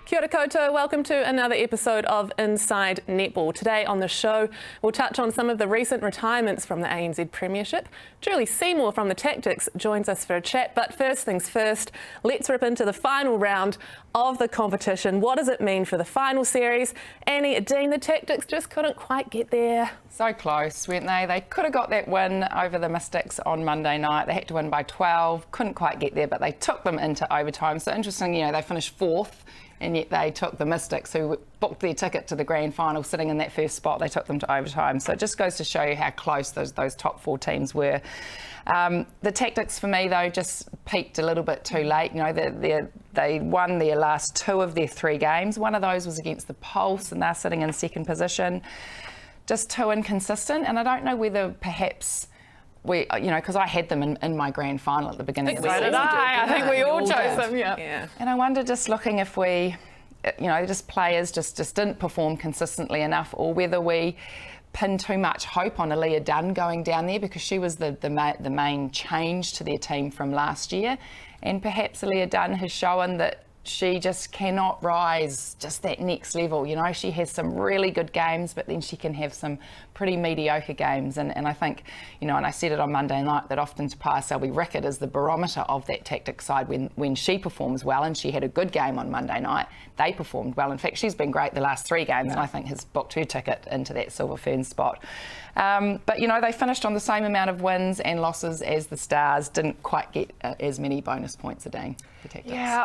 Kia ora koutou, welcome to another episode of Inside Netball. Today on the show, we'll touch on some of the recent retirements from the ANZ Premiership. Julie Seymour from the Tactix joins us for a chat, but first things first, let's rip into the final round of the competition. What does it mean for the final series? Annie, Dean, the Tactix just couldn't quite get there. So close, weren't they? They could have got that win over the Mystics on Monday night. They had to win by 12, couldn't quite get there, but they took them into overtime. So interesting, they finished fourth, and yet they took the Mystics, who booked their ticket to the grand final, sitting in that first spot. They took them to overtime. So it just goes to show you how close those top four teams were. The Tactix, for me, though, just peaked a little bit too late. They won their last two of their three games. One of those was against the Pulse, and they're sitting in second position. Just too inconsistent, and I don't know whether perhaps because I had them in my grand final at the beginning of the season. I think we all chose them, yeah. And I wonder, just looking if we, just players just didn't perform consistently enough, or whether we pinned too much hope on Aaliyah Dunn going down there, because she was the main change to their team from last year, and perhaps Aaliyah Dunn has shown that she just cannot rise just that next level. She has some really good games, but then she can have some pretty mediocre games. And I think, and I said it on Monday night, that often Tapaya Selby-Rickett is the barometer of that Tactix side. When she performs well, and she had a good game on Monday night, they performed well. In fact, she's been great the last three games, and I think has booked her ticket into that Silver Fern spot. But, they finished on the same amount of wins and losses as the Stars, didn't quite get as many bonus points a day. Yeah,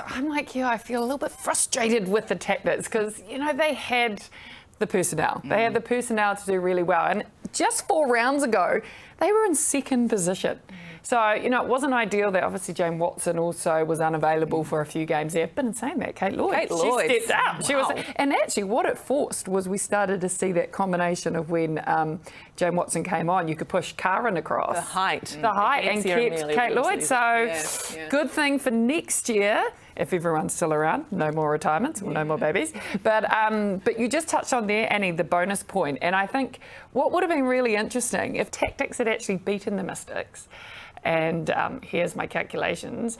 I'm like you. I feel a little bit frustrated with the Tactix because, they had the personnel. They had the personnel to do really well. And just 4 rounds ago, they were in second position. So, it wasn't ideal that obviously Jane Watson also was unavailable for a few games there. But in saying that, Kate Lloyd, she stepped up. Wow. And actually what it forced was we started to see that combination of when Jane Watson came on, you could push Karen across. The height. And kept Kate Lloyd. So good thing for next year, if everyone's still around, no more retirements or no more babies. But you just touched on there, Annie, the bonus point. And I think what would have been really interesting if Tactix had actually beaten the Mystics, and here's my calculations,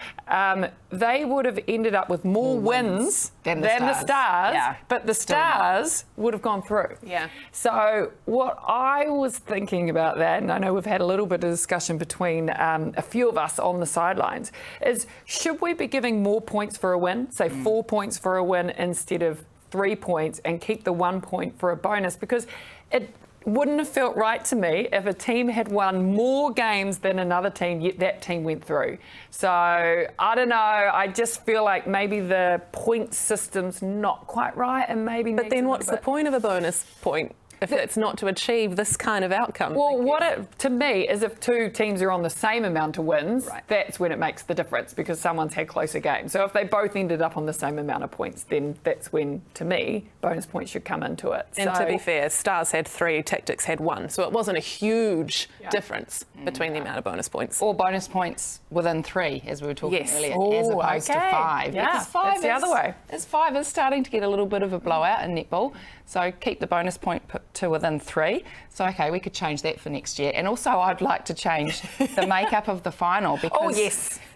they would have ended up with more wins than the Stars, but the Stars would have gone through. Yeah. So what I was thinking about that, and I know we've had a little bit of discussion between a few of us on the sidelines, is should we be giving more points for a win, say 4 points for a win instead of 3 points, and keep the 1 point for a bonus? Because it wouldn't have felt right to me if a team had won more games than another team, yet that team went through. So I don't know. I just feel like maybe the point system's not quite right, and maybe. But then, what's the point of a bonus point if it's not to achieve this kind of outcome? Well, to me is if two teams are on the same amount of wins, that's when it makes the difference, because someone's had closer games. So if they both ended up on the same amount of points, then that's when, to me, bonus points should come into it. And to be fair, Stars had 3, Tactix had 1, so it wasn't a huge difference between the amount of bonus points. Or bonus points within 3, as we were talking earlier, as Ooh, opposed to 5. Yeah, because 5 that's the other way. 5 is starting to get a little bit of a blowout in netball, so keep the bonus point to within 3. So, okay, we could change that for next year. And also, I'd like to change the makeup of the final, because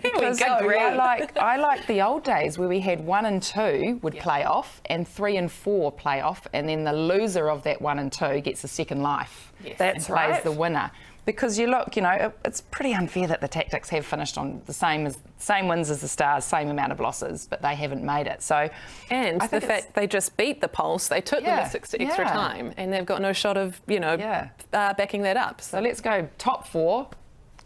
Here we go. I like the old days where we had 1 and 2 would play off, and 3 and 4 play off, and then the loser of that 1 and 2 gets a second life. That's and plays the winner. Because you look, it's pretty unfair that the Tactix have finished on the same wins as the Stars, same amount of losses, but they haven't made it. So, and the fact they just beat the Pulse, they took the Mystics to extra time, and they've got no shot of, backing that up. So let's go top 4,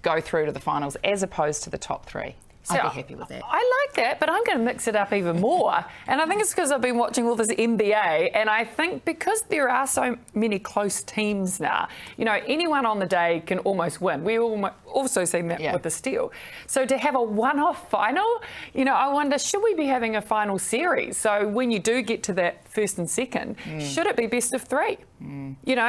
go through to the finals, as opposed to the top 3. So I'd be happy with that. I like that, but I'm going to mix it up even more. And I think it's because I've been watching all this NBA, and I think because there are so many close teams now, anyone on the day can almost win. We also seen that with the Steel. So to have a one-off final, I wonder, should we be having a final series? So when you do get to that first and second, should it be best of 3?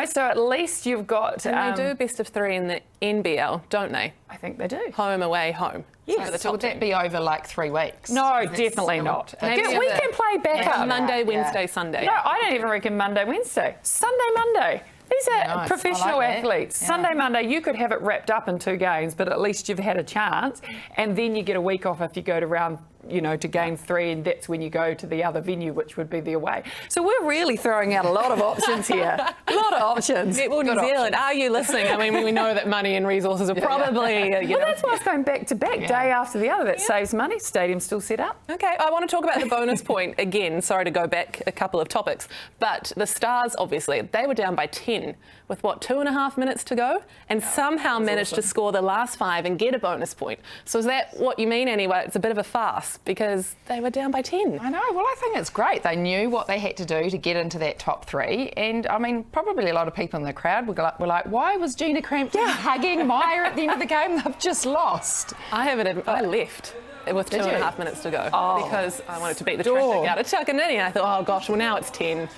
So at least you've got... And they do best of 3 in the NBL, don't they? I think they do. Home, away, home. Yes. So would that be over like 3 weeks? No, definitely not. We can play back up. Monday, Wednesday, Sunday. No, I don't even reckon Monday, Wednesday. Sunday, Monday. These are professional athletes. Yeah. Sunday, Monday, you could have it wrapped up in 2 games, but at least you've had a chance. And then you get a week off if you go to round to game 3, and that's when you go to the other venue, which would be the away. So we're really throwing out a lot of options here. A lot of options. Netball New Zealand, are you listening? I mean, we know that money and resources are probably, Well, that's why it's going back to back, day after the other. That saves money. Stadium's still set up. Okay, I want to talk about the bonus point again. Sorry to go back a couple of topics, but the Stars, obviously, they were down by 10 with 2.5 minutes to go, and somehow managed to score the last 5 and get a bonus point. So is that what you mean anyway? It's a bit of a farce because they were down by 10. I know. Well, I think it's great. They knew what they had to do to get into that top 3, and I mean, probably a lot of people in the crowd were like, why was Gina Crampton hugging Maya at the end of the game? They've just lost. I left with 2.5 minutes to go because I wanted to beat the traffic out of Takanini. I thought, oh gosh, well now it's 10.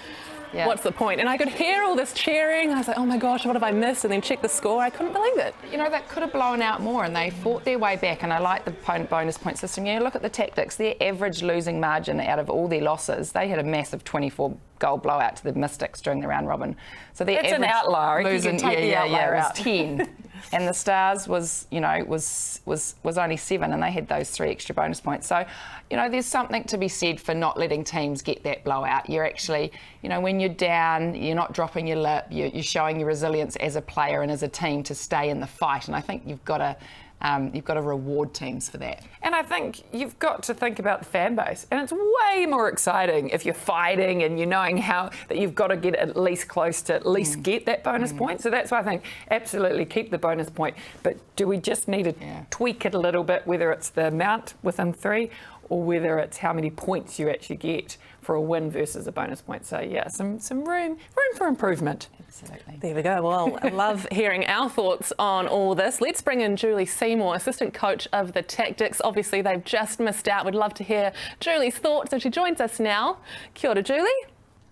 Yeah. What's the point? And I could hear all this cheering. I was like, oh my gosh, what have I missed? And then check the score. I couldn't believe it. That could have blown out more, and they fought their way back. And I like the bonus point system. Look at the Tactics. Their average losing margin out of all their losses, they had a massive 24-goal blowout to the Mystics during the round robin. So their average an outlier. losing, was 10. And the Stars was only 7, and they had those 3 extra bonus points. So, there's something to be said for not letting teams get that blowout. You're actually, when you're down, you're not dropping your lip. You're showing your resilience as a player and as a team to stay in the fight. And I think you've got to reward teams for that. And I think you've got to think about the fan base. And it's way more exciting if you're fighting and you're knowing that you've got to get at least close to at least get that bonus point. So that's why I think absolutely keep the bonus point. But do we just need to tweak it a little bit, whether it's the amount within 3 or whether it's how many points you actually get for a win versus a bonus point. So some room for improvement. Absolutely. There we go. Well, I love hearing our thoughts on all this. Let's bring in Julie Seymour, assistant coach of the Tactics. Obviously, they've just missed out. We'd love to hear Julie's thoughts, and she joins us now. Kia ora, Julie.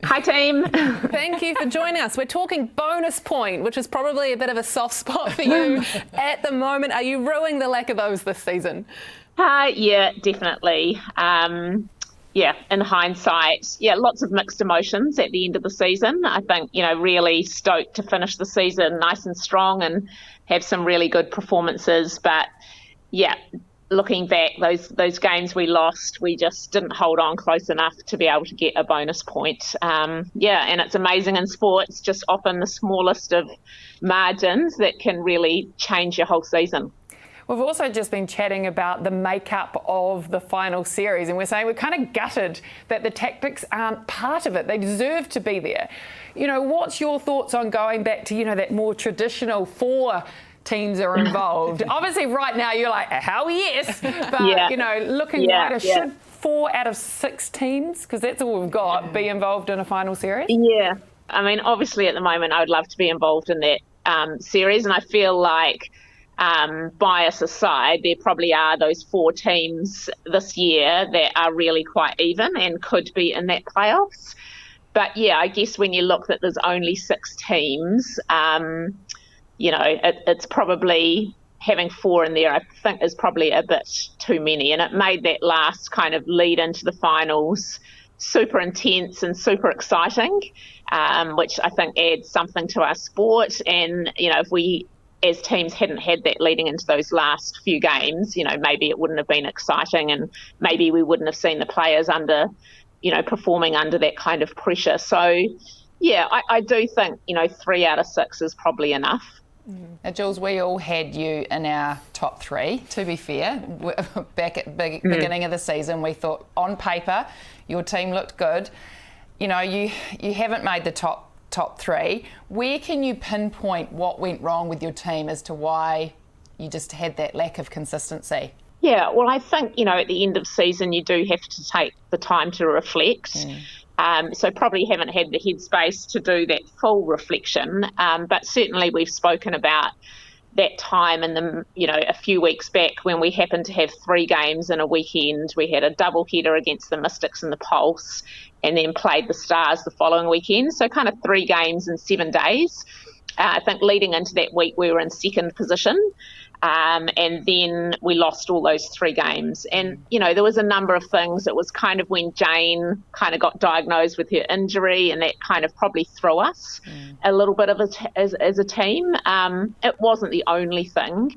Hi, team. Thank you for joining us. We're talking bonus point, which is probably a bit of a soft spot for you at the moment. Are you ruining the lack of those this season? Yeah, definitely. In hindsight, lots of mixed emotions at the end of the season. I think, really stoked to finish the season nice and strong and have some really good performances. But, looking back, those games we lost, we just didn't hold on close enough to be able to get a bonus point. And it's amazing in sports, just often the smallest of margins that can really change your whole season. We've also just been chatting about the makeup of the final series, and we're saying we're kind of gutted that the Tactics aren't part of it. They deserve to be there. What's your thoughts on going back to, that more traditional 4 teams are involved? Obviously, right now you're like, hell yes. But, looking wider, should 4 out of 6 teams, because that's all we've got, be involved in a final series? Yeah. I mean, obviously at the moment I would love to be involved in that series, and I feel like bias aside, there probably are those 4 teams this year that are really quite even and could be in that playoffs. But I guess when you look that there's only 6 teams, it's probably having 4 in there, I think, is probably a bit too many. And it made that last kind of lead into the finals super intense and super exciting, which I think adds something to our sport. And, if we as teams hadn't had that leading into those last few games, maybe it wouldn't have been exciting, and maybe we wouldn't have seen the players performing under that kind of pressure. So, I do think, 3 out of 6 is probably enough. Now, Jules, we all had you in our top 3, to be fair. Back at beginning of the season, we thought on paper your team looked good. You haven't made the top 3. Where can you pinpoint what went wrong with your team as to why you just had that lack of consistency? Yeah, well, I think, at the end of season, you do have to take the time to reflect. So probably haven't had the headspace to do that full reflection. But certainly we've spoken about that time in a few weeks back when we happened to have 3 games in a weekend. We had a double header against the Mystics and the Pulse, and then played the Stars the following weekend. So kind of 3 games in 7 days. I think leading into that week, we were in second position. And then we lost all those 3 games. And, there was a number of things. It was kind of when Jane kind of got diagnosed with her injury, and that kind of probably threw us a little bit of as a team. It wasn't the only thing.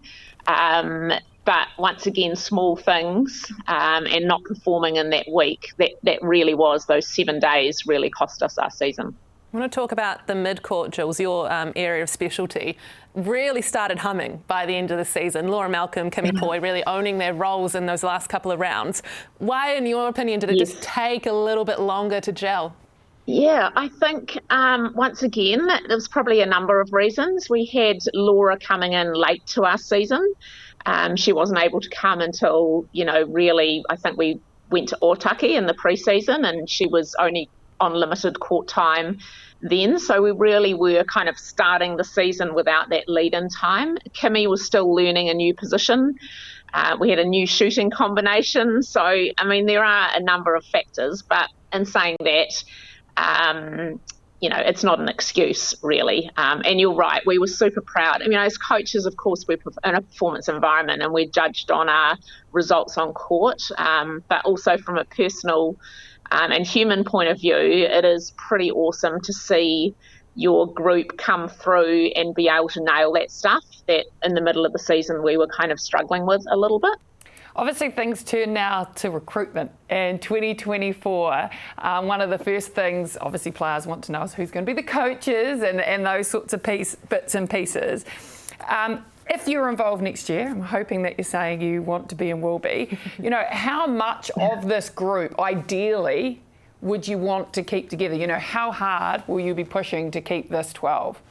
But once again, small things and not performing in that week, that really was, those 7 days really cost us our season. I want to talk about the mid-court, Jules, your area of specialty. Really started humming by the end of the season. Laura Malcolm, Kimmy Poi really owning their roles in those last couple of rounds. Why, in your opinion, did it just take a little bit longer to gel? Yeah, I think once again, there was probably a number of reasons. We had Laura coming in late to our season. She wasn't able to come until, really, I think we went to Otaki in the pre-season, and she was only on limited court time then. So we really were kind of starting the season without that lead-in time. Kimmy was still learning a new position. We had a new shooting combination. So, I mean, there are a number of factors, but in saying that, it's not an excuse, really. And you're right, we were super proud. I mean, as coaches, of course, we're in a performance environment and we're judged on our results on court, but also from a personal and human point of view, it is pretty awesome to see your group come through and be able to nail that stuff that in the middle of the season we were kind of struggling with a little bit. Obviously, things turn now to recruitment in 2024. One of the first things, obviously, players want to know is who's going to be the coaches and those sorts of bits and pieces. If you're involved next year, I'm hoping that you're saying you want to be and will be, how much of this group, ideally, would you want to keep together? How hard will you be pushing to keep this 12?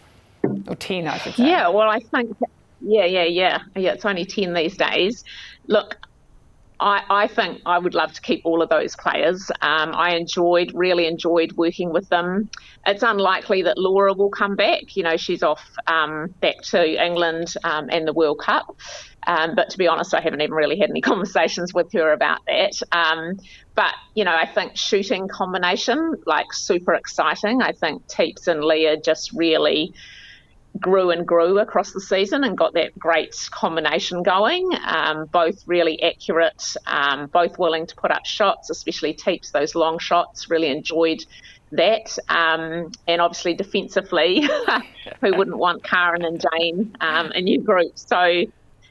Or 10, I should say. Yeah, well, I think, yeah, it's only 10 these days. Look, I think I would love to keep all of those players. I really enjoyed working with them. It's unlikely that Laura will come back. She's off back to England and the World Cup. But to be honest, I haven't even really had any conversations with her about that. But, I think shooting combination, super exciting. I think Teeps and Leah just really grew and grew across the season and got that great combination going, both really accurate, both willing to put up shots, especially Teeps, those long shots, really enjoyed that. And obviously defensively, who wouldn't want Karen and Jane in your group? So,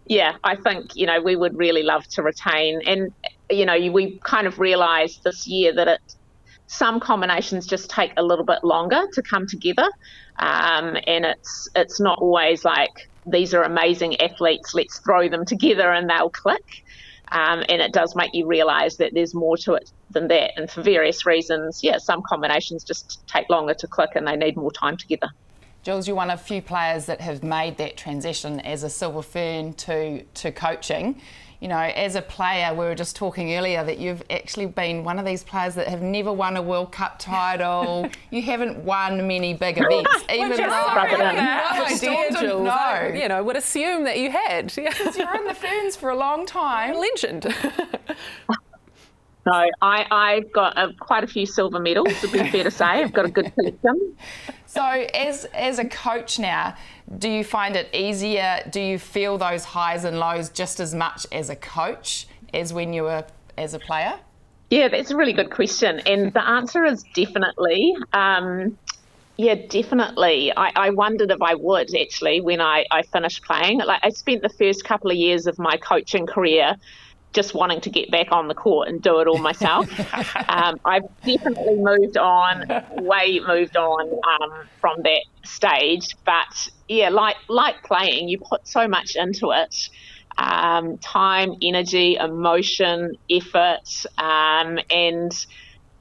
yeah, I think, we would really love to retain. And, we kind of realised this year that some combinations just take a little bit longer to come together. And it's not always like these are amazing athletes, let's throw them together and they'll click. And it does make you realise that there's more to it than that. And for various reasons, some combinations just take longer to click and they need more time together. Jules, you're one of few players that have made that transition as a silver fern to coaching. As a player, we were just talking earlier that you've actually been one of these players that have never won a World Cup title. You haven't won many big events, even though I would assume that you had. You're in the ferns for a long time. Legend. No, I've got quite a few silver medals, to be fair to say. I've got a good collection. So as a coach now, do you find it easier? Do you feel those highs and lows just as much as a coach as when you were as a player? Yeah, that's a really good question. And the answer is definitely. Definitely. I wondered if I would actually when I finished playing. I spent the first couple of years of my coaching career just wanting to get back on the court and do it all myself. I've definitely moved on from that stage. But yeah, like playing, you put so much into it. Time, energy, emotion, effort, and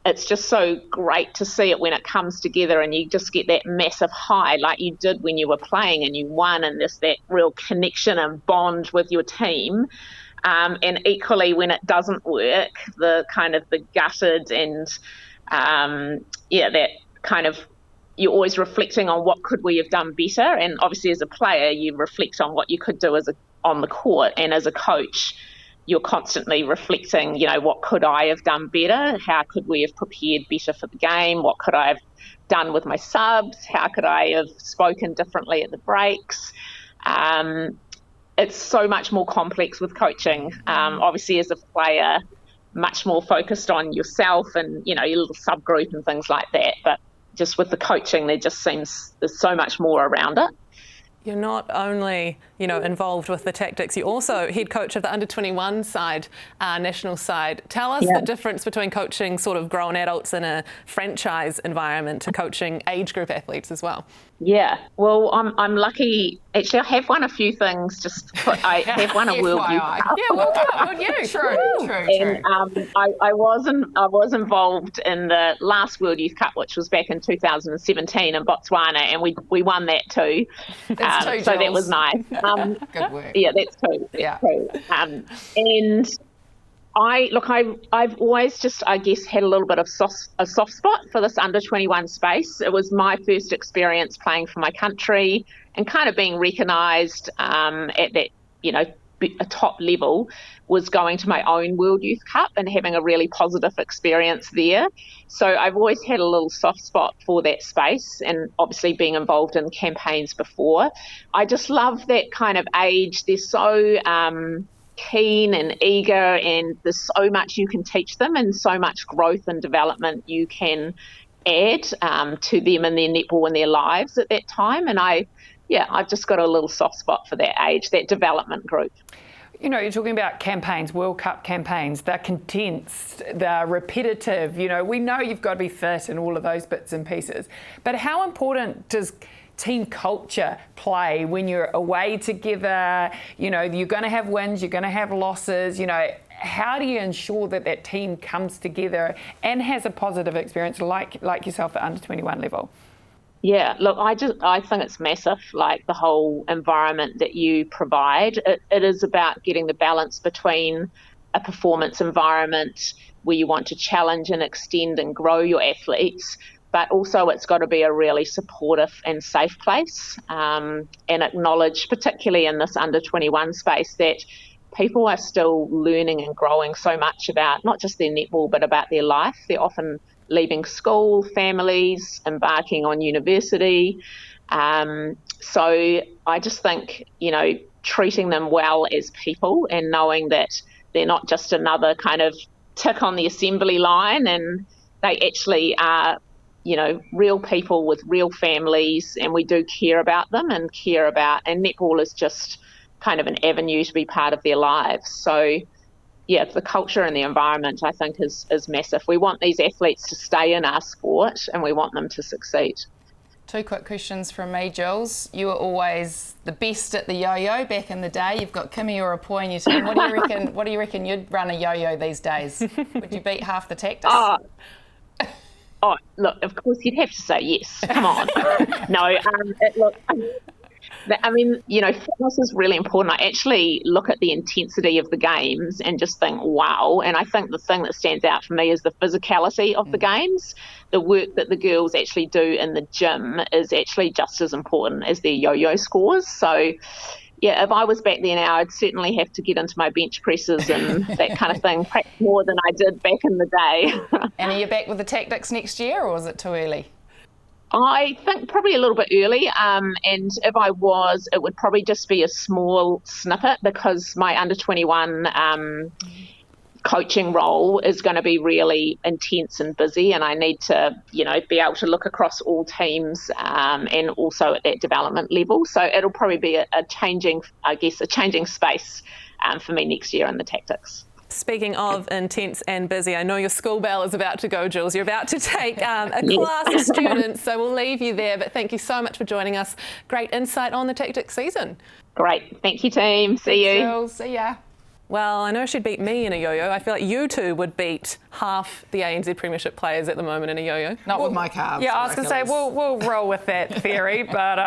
it's just so great to see it when it comes together and you just get that massive high like you did when you were playing and you won, and there's that real connection and bond with your team. And equally, when it doesn't work, the gutted and, that kind of, you're always reflecting on what could we have done better. And obviously, as a player, you reflect on what you could do on the court. And as a coach, you're constantly reflecting, what could I have done better? How could we have prepared better for the game? What could I have done with my subs? How could I have spoken differently at the breaks? It's so much more complex with coaching. Obviously, as a player, much more focused on yourself and, your little subgroup and things like that. But just with the coaching, there just seems there's so much more around it. You're not only, involved with the Tactics, you're also head coach of the under-21 side, national side. Tell us the difference between coaching sort of grown adults in a franchise environment to coaching age group athletes as well. Yeah, well, I'm lucky. Actually, I have won a few things. I have won a World Youth Cup. Yeah, World Cup, would you? True. And I was involved in the last World Youth Cup, which was back in 2017 in Botswana, and we won that too. That's two, so that Jules. was nice. Good work. Yeah, that's two. Yeah. And I've always just, I guess, had a little bit of a soft spot for this under-21 space. It was my first experience playing for my country and kind of being recognised at that, a top level was going to my own World Youth Cup and having a really positive experience there. So I've always had a little soft spot for that space, and obviously being involved in campaigns before. I just love that kind of age. They're so keen and eager, and there's so much you can teach them and so much growth and development you can add to them in their netball and their lives at that time. And I've just got a little soft spot for that age, that development group. You're talking about campaigns, World Cup campaigns. They're condensed, they're repetitive. We know you've got to be fit and all of those bits and pieces. But how important does team culture play when you're away together? You're going to have wins, you're going to have losses. How do you ensure that team comes together and has a positive experience like yourself at under-21 level? Yeah, look, I think it's massive, like the whole environment that you provide. It is about getting the balance between a performance environment where you want to challenge and extend and grow your athletes, but also it's got to be a really supportive and safe place, and acknowledge, particularly in this under-21 space, that people are still learning and growing so much about not just their netball, but about their life. They're often leaving school, families, embarking on university. So I just think, treating them well as people and knowing that they're not just another kind of tick on the assembly line, and they actually are, real people with real families, and we do care about them and netball is just kind of an avenue to be part of their lives. So yeah, the culture and the environment, I think, is massive. We want these athletes to stay in our sport and we want them to succeed. Two quick questions from me, Jules. You were always the best at the yo-yo back in the day. You've got Kimmy or Apo in your team. What do you reckon you'd run a yo-yo these days? Would you beat half the Tactics? Oh, look, of course you'd have to say yes. Come on. No, look, fitness is really important. I actually look at the intensity of the games and just think, wow. And I think the thing that stands out for me is the physicality of the games. The work that the girls actually do in the gym is actually just as important as their yo-yo scores. So, yeah, if I was back there now, I'd certainly have to get into my bench presses and that kind of thing, perhaps more than I did back in the day. And are you back with the Tactics next year, or is it too early? I think probably a little bit early, and if I was, it would probably just be a small snippet, because my under-21 coaching role is going to be really intense and busy, and I need to, be able to look across all teams and also at that development level. So it'll probably be a changing space for me next year in the Tactics. Speaking of intense and busy, I know your school bell is about to go, Jules. You're about to take a class of students, so we'll leave you there. But thank you so much for joining us. Great insight on the Tactics season. Great. Thank you, team. See you. Jules, see ya. Well, I know she'd beat me in a yo-yo. I feel like you two would beat half the ANZ Premiership players at the moment in a yo-yo. Not with my calves. Yeah, I was going to say, we'll roll with that theory, but...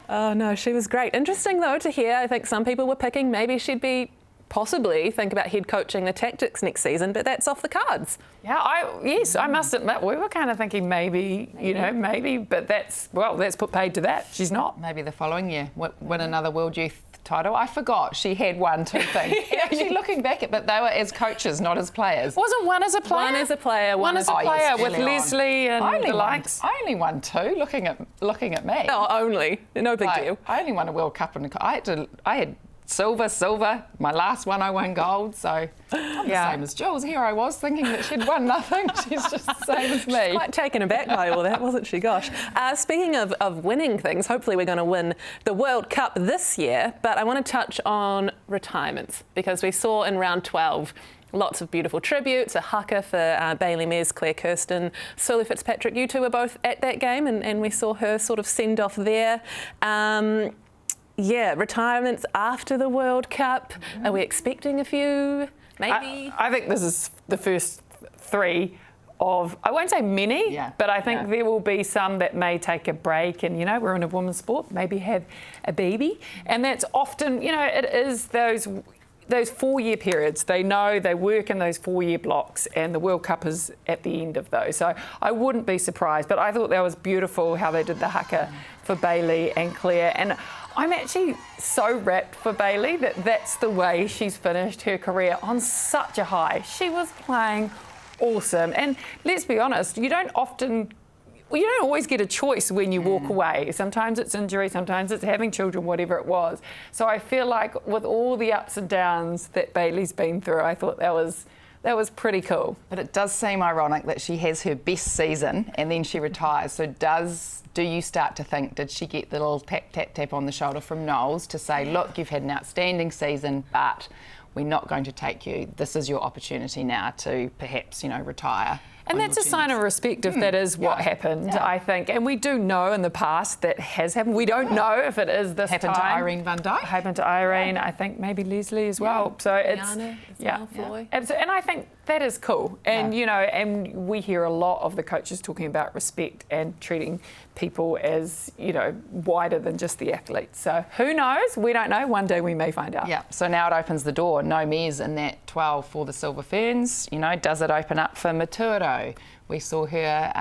Oh, no, she was great. Interesting, though, to hear. I think some people were picking maybe she'd be possibly think about head coaching the Tactics next season, but that's off the cards. Yeah, I must admit, we were kind of thinking maybe, but that's put paid to that. She's not. Maybe the following year, win another World Youth title. I forgot she had won two things. Actually, looking back at it, they were as coaches, not as players. Wasn't one as a player? One as a player. One as a player with Leslie and the likes. I only won two. Looking at me. Oh, only. No big deal. I only won a World Cup, and I had silver. My last one I won gold, so I'm the same as Jules. Here I was thinking that she'd won nothing. She's just the same as me. Quite taken aback by all that, wasn't she? Gosh. Speaking of winning things, hopefully we're going to win the World Cup this year, but I want to touch on retirements, because we saw in round 12 lots of beautiful tributes, a haka for Bailey Mes, Claire Kirsten, Sulu Fitzpatrick. You two were both at that game, and we saw her sort of send off there. Retirements after the World Cup. Are we expecting a few? Maybe? I think this is the first 3 of, I won't say many, but I think there will be some that may take a break and, we're in a women's sport, maybe have a baby. And that's often, it is those 4-year periods. They know they work in those 4-year blocks, and the World Cup is at the end of those. So I wouldn't be surprised, but I thought that was beautiful how they did the haka for Bailey and Claire. And I'm actually so rapt for Bailey that that's the way she's finished her career, on such a high. She was playing awesome. And let's be honest, you don't always get a choice when you walk away. Sometimes it's injury, sometimes it's having children, whatever it was. So I feel like with all the ups and downs that Bailey's been through, I thought that was pretty cool. But it does seem ironic that she has her best season and then she retires. So do you start to think, did she get the little tap on the shoulder from Knowles to say, look, you've had an outstanding season, but we're not going to take you. This is your opportunity now to perhaps, retire. And that's a sign of respect if that is what happened, I think. And we do know in the past that has happened. We don't know if it is this happened time. To Irene Van Dijk. Happened to Irene. I think maybe Leslie as well. So it's Rihanna as well, Floy. Absolutely. And I think that is cool. And and we hear a lot of the coaches talking about respect and treating people as wider than just the athletes. So who knows? We don't know. One day we may find out. Yeah. So now it opens the door. No Mes in that 12 for the Silver Ferns. Does it open up for Maturo? We saw her,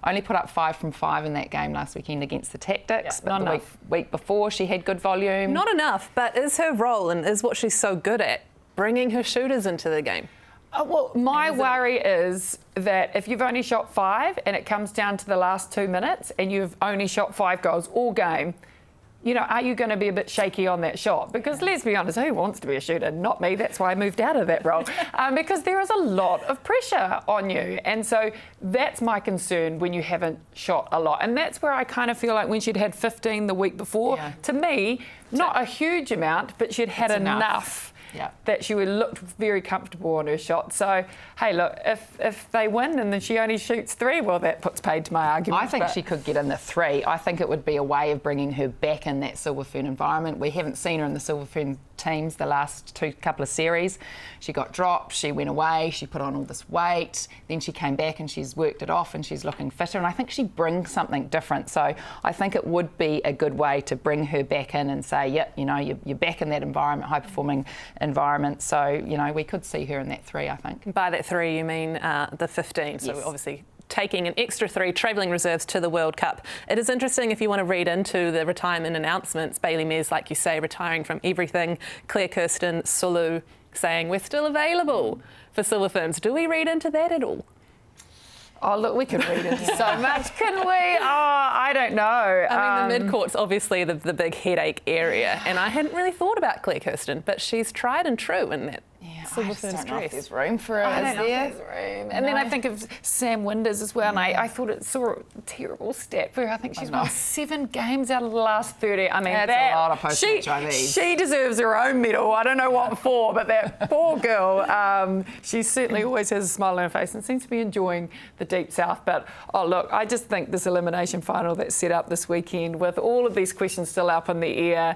only put up 5 from 5 in that game last weekend against the Tactics. But the week before, she had good volume. Not enough, but is her role and is what she's so good at bringing her shooters into the game? Well, my worry is that if you've only shot 5 and it comes down to the last 2 minutes and you've only shot 5 goals all game, are you going to be a bit shaky on that shot? Because let's be honest, who wants to be a shooter? Not me. That's why I moved out of that role. Because there is a lot of pressure on you. And so that's my concern when you haven't shot a lot. And that's where I kind of feel like when she'd had 15 the week before, to me, not a huge amount, but she'd had enough. That she would look very comfortable on her shot. So, hey, look, if they win and then she only shoots 3, well, that puts paid to my argument. I think she could get in the 3. I think it would be a way of bringing her back in that Silver Fern environment. We haven't seen her in the Silver Fern teams the last couple of series. She got dropped, she went away, she put on all this weight, then she came back and she's worked it off and she's looking fitter, and I think she brings something different. So I think it would be a good way to bring her back in and say, you're back in that environment, high-performing environment. So, we could see her in that 3, I think. By that 3, you mean the 15. So obviously taking an extra 3 travelling reserves to the World Cup. It is interesting if you want to read into the retirement announcements. Bailey Mes, like you say, retiring from everything. Claire Kirsten, Sulu saying we're still available for Silver Ferns. Do we read into that at all? Oh, look, we could read into so much, couldn't we? Oh, I don't know. I mean, the mid-court's obviously the big headache area, and I hadn't really thought about Claire Kirsten, but she's tried and true in that Silver Ferns dress. There's room for it, is there? Room. And then I think of Sam Winders as well, and I thought it saw a terrible stat for her. I think she's won 7 games out of the last 30. I mean, that's a lot of post-match IVs. She deserves her own medal. I don't know what for, but that poor girl, she certainly always has a smile on her face and seems to be enjoying the Deep South. But, look, I just think this elimination final that's set up this weekend with all of these questions still up in the air.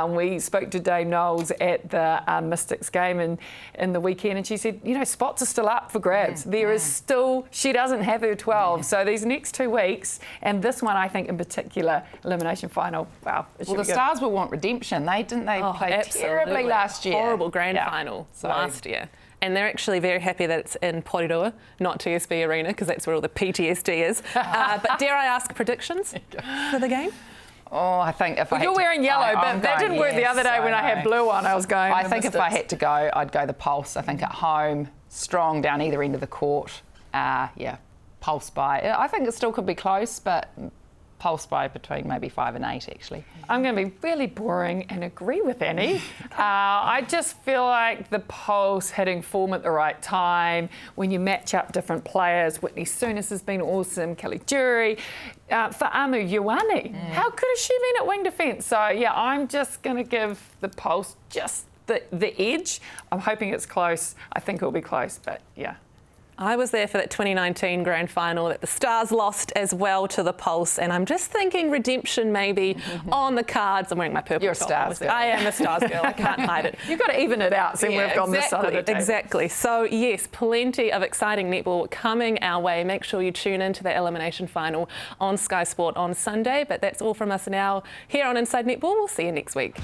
We spoke to Dave Knowles at the Mystics game in the weekend, and she said, spots are still up for grabs. There is still, she doesn't have her 12. So these next 2 weeks, and this one, I think in particular, elimination final, wow. Well, the Stars will want redemption. They play terribly last year. Horrible grand final last year. And they're actually very happy that it's in Porirua, not TSB Arena, because that's where all the PTSD is. But dare I ask predictions for the game? Oh, I think if you're wearing yellow, but that didn't work the other day when I had blue on. I was going. I think if I had to go, I'd go the Pulse. I think at home, strong down either end of the court. Pulse by. I think it still could be close, but Pulse by between maybe 5 and 8, actually. I'm going to be really boring and agree with Annie. I just feel like the Pulse hitting form at the right time, when you match up different players. Whitney Souness has been awesome, Kelly Jury. For Amu Ioane, how good has she been at wing defence? So, yeah, I'm just going to give the Pulse just the edge. I'm hoping it's close. I think it'll be close, but yeah. I was there for that 2019 grand final that the Stars lost as well to the Pulse, and I'm just thinking redemption maybe on the cards. I'm wearing my purple You're a top, Stars obviously. girl. I am a Stars girl. I can't hide it. You've got to even it out, so we've gone this side of the table. Exactly. So, yes, plenty of exciting netball coming our way. Make sure you tune into the elimination final on Sky Sport on Sunday. But that's all from us now here on Inside Netball. We'll see you next week.